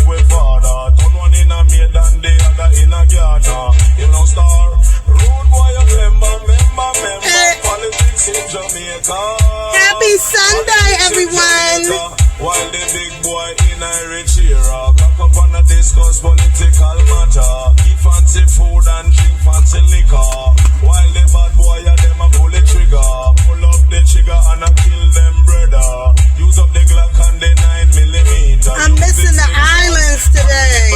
up with father. Turn one in a maid and the other in a gardener. You know star, road boy a member. Politics in Jamaica. Happy Sunday, everyone. While the big boy in a rich era cock up and a discuss political matter. Eat fancy food and drink fancy liquor. While the bad boy a them a pull the trigger. Pull up the trigger and a kill them brother. Use up the Glock and the 9mm. I'm missing the islands today.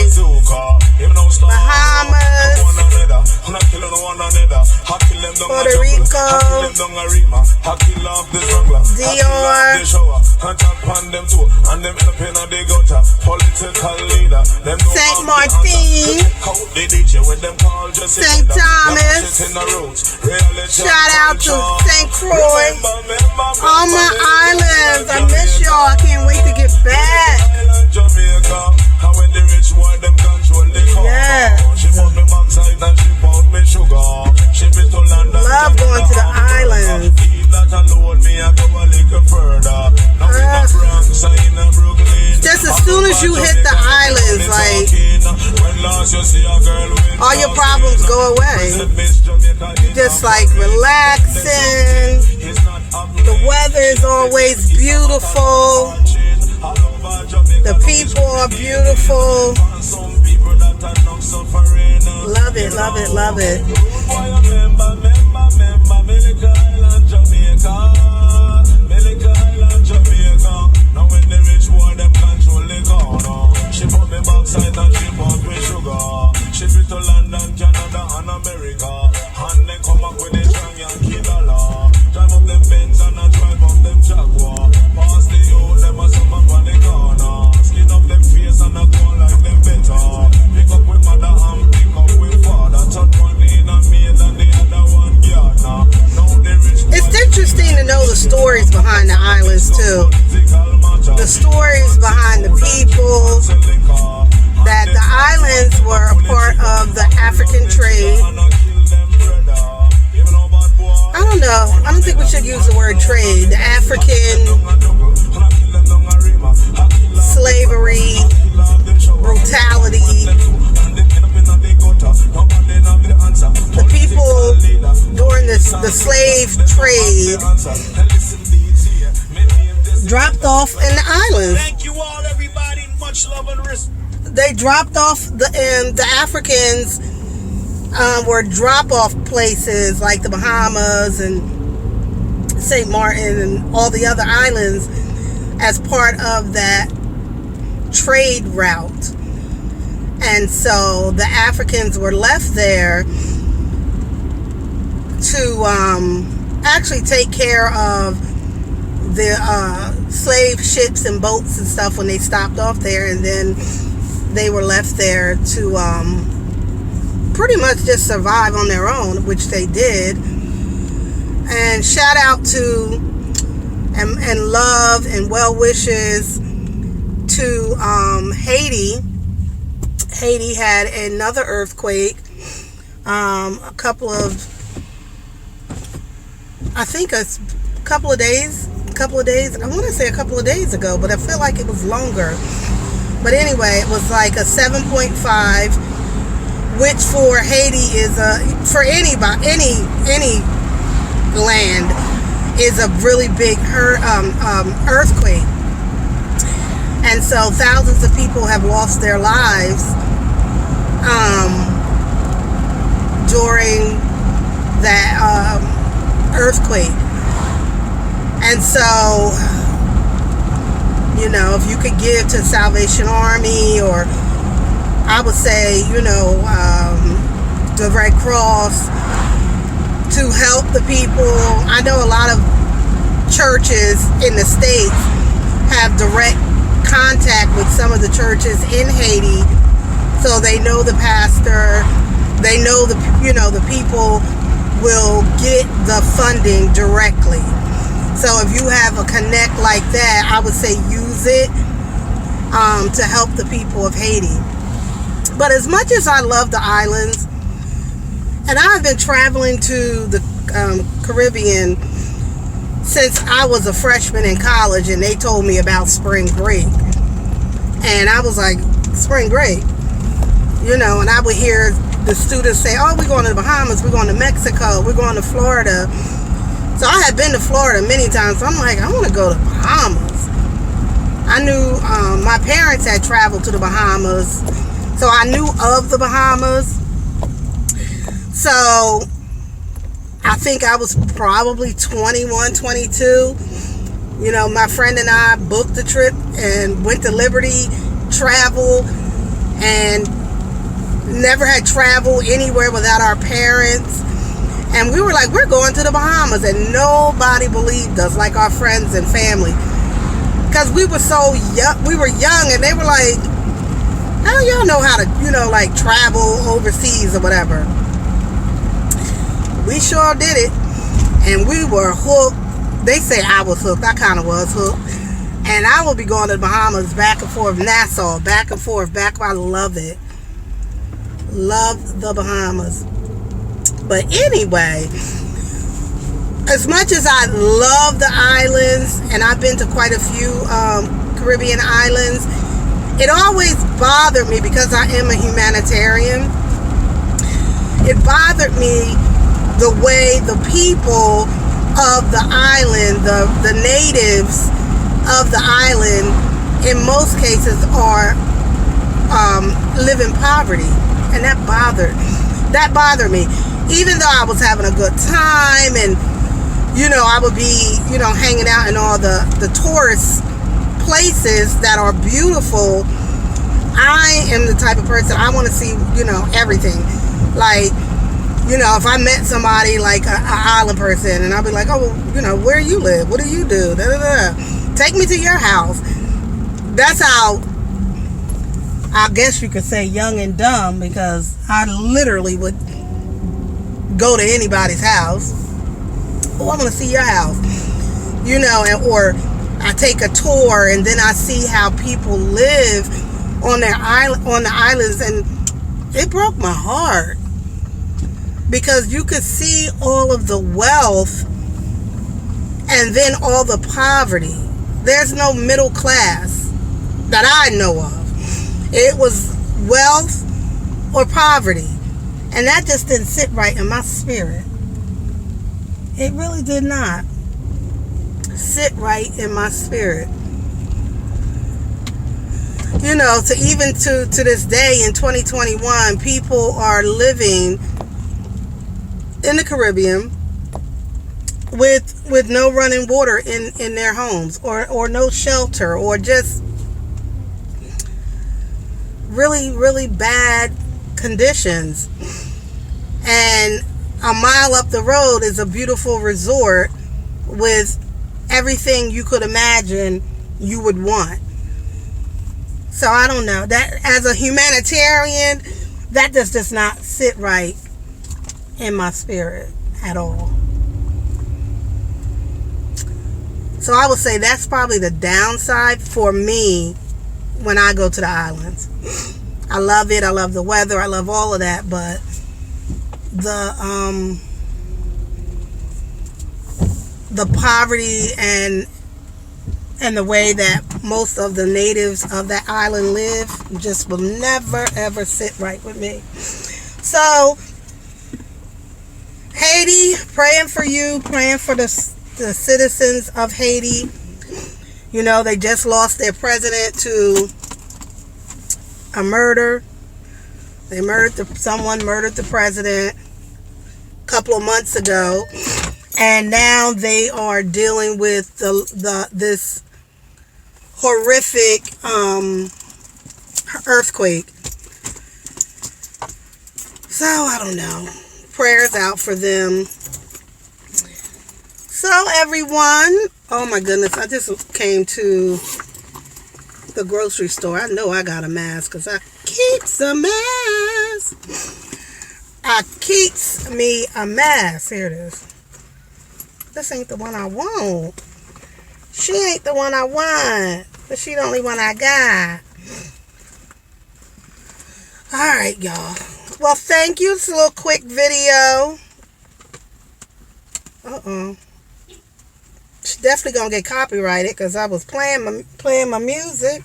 Bahamas, Puerto Rico, Dior, St. Martin, St. Thomas, shout out to St. Croix, all my islands. I miss y'all. I can't wait to get back. Yeah. Love going to the islands. Just as soon as you hit the islands, like, all your problems go away. You just like relaxing. The weather is always beautiful. The people are beautiful. Love it, love it, love it. She put me backside and she bought me sugar. She fit to London, Canada and America. And they come up with a strong Yankee dollar. Drive up them Benz and I drive up them Jaguar. Pass the youth, them a some up on the corner. Skin up them face and I go like them better. Pick up with mother and pick up with father. Turn one in a maid and the other one gardener. It's interesting to know the stories behind the islands too. The stories behind the people, that the islands were a part of the African trade. I don't know. I don't think we should use the word trade. The African slavery, brutality. The people during the slave trade dropped off in the islands. Thank you all, everybody. Much love and respect. They dropped off the Africans were drop-off places like the Bahamas and St. Martin and all the other islands as part of that trade route. And so the Africans were left there to actually take care of the slave ships and boats and stuff when they stopped off there, and then they were left there to pretty much just survive on their own, which they did. And shout out to and love and well wishes to Haiti. Haiti had another earthquake a couple of days, I want to say a couple of days ago, but I feel like it was longer. But anyway, it was like a 7.5, which for Haiti is for any land is a really big earthquake. And so thousands of people have lost their lives during that earthquake. And so, you know, if you could give to Salvation Army, or I would say, you know, the Red Cross, to help the people. I know a lot of churches in the States have direct contact with some of the churches in Haiti, so they know the pastor, they know the people will get the funding directly. So if you have a connect like that, I would say use it to help the people of Haiti. But as much as I love the islands, and I've been traveling to the Caribbean since I was a freshman in college, and they told me about spring break. And I was like, spring break. And I would hear the students say, oh, we're going to the Bahamas, we're going to Mexico, we're going to Florida. So I had been to Florida many times. So I'm like, I want to go to Bahamas. I knew my parents had traveled to the Bahamas, so I knew of the Bahamas. So I think I was probably 21, 22. My friend and I booked the trip and went to Liberty Travel, and never had traveled anywhere without our parents. And we were like, we're going to the Bahamas, and nobody believed us, like our friends and family, because we were so young. We were young, and they were like, how do y'all know how to like travel overseas or whatever? We sure did it, and we were hooked. They say I was hooked. I kind of was hooked. And I will be going to the Bahamas, back and forth, Nassau, back and forth, I love it. Love the Bahamas. But anyway, as much as I love the islands, and I've been to quite a few Caribbean islands, it always bothered me, because I am a humanitarian. It bothered me the way the people of the island, the natives of the island, in most cases live in poverty. And that bothered me. Even though I was having a good time, and I would be hanging out in all the tourist places that are beautiful, I am the type of person, I want to see everything. Like, if I met somebody like an island person, and I'll be like, oh, where you live, what do you do, da, da, da. Take me to your house. That's how, I guess you could say, young and dumb, because I literally would go to anybody's house. Oh, I want to see your house. Or I take a tour, and then I see how people live on the islands, and it broke my heart, because you could see all of the wealth and then all the poverty. There's no middle class that I know of. It was wealth or poverty. And that just didn't sit right in my spirit. It really did not sit right in my spirit. To this day in 2021, people are living in the Caribbean with no running water in their homes, or no shelter, or just really, really bad conditions. And a mile up the road is a beautiful resort with everything you could imagine you would want. So I don't know, that as a humanitarian, that just does not sit right in my spirit at all. So I would say that's probably the downside for me when I go to the islands. I love it. I love the weather. I love all of that. But the poverty and the way that most of the natives of that island live just will never, ever sit right with me. So, Haiti, praying for you, praying for the citizens of Haiti. They just lost their president to a murder. Someone murdered the president a couple of months ago, and now they are dealing with this horrific earthquake. So I don't know. Prayers out for them. So everyone, oh my goodness, I just came to the grocery store. I know I got a mask, because I keeps a mask. I keeps me a mask. Here it is. This ain't the one I want. She ain't the one I want, but she the only one I got. Alright, y'all. Well, thank you. It's a little quick video. She's definitely gonna get copyrighted, because I was playing my music.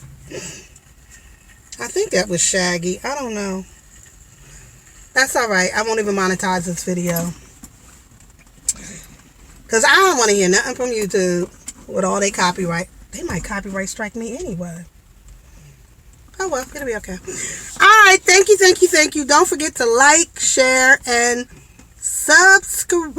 I think that was Shaggy. I don't know. That's alright. I won't even monetize this video. Because I don't want to hear nothing from YouTube with all they copyright. They might copyright strike me anyway. Oh well, it'll be okay. Alright, thank you, thank you, thank you. Don't forget to like, share, and subscribe.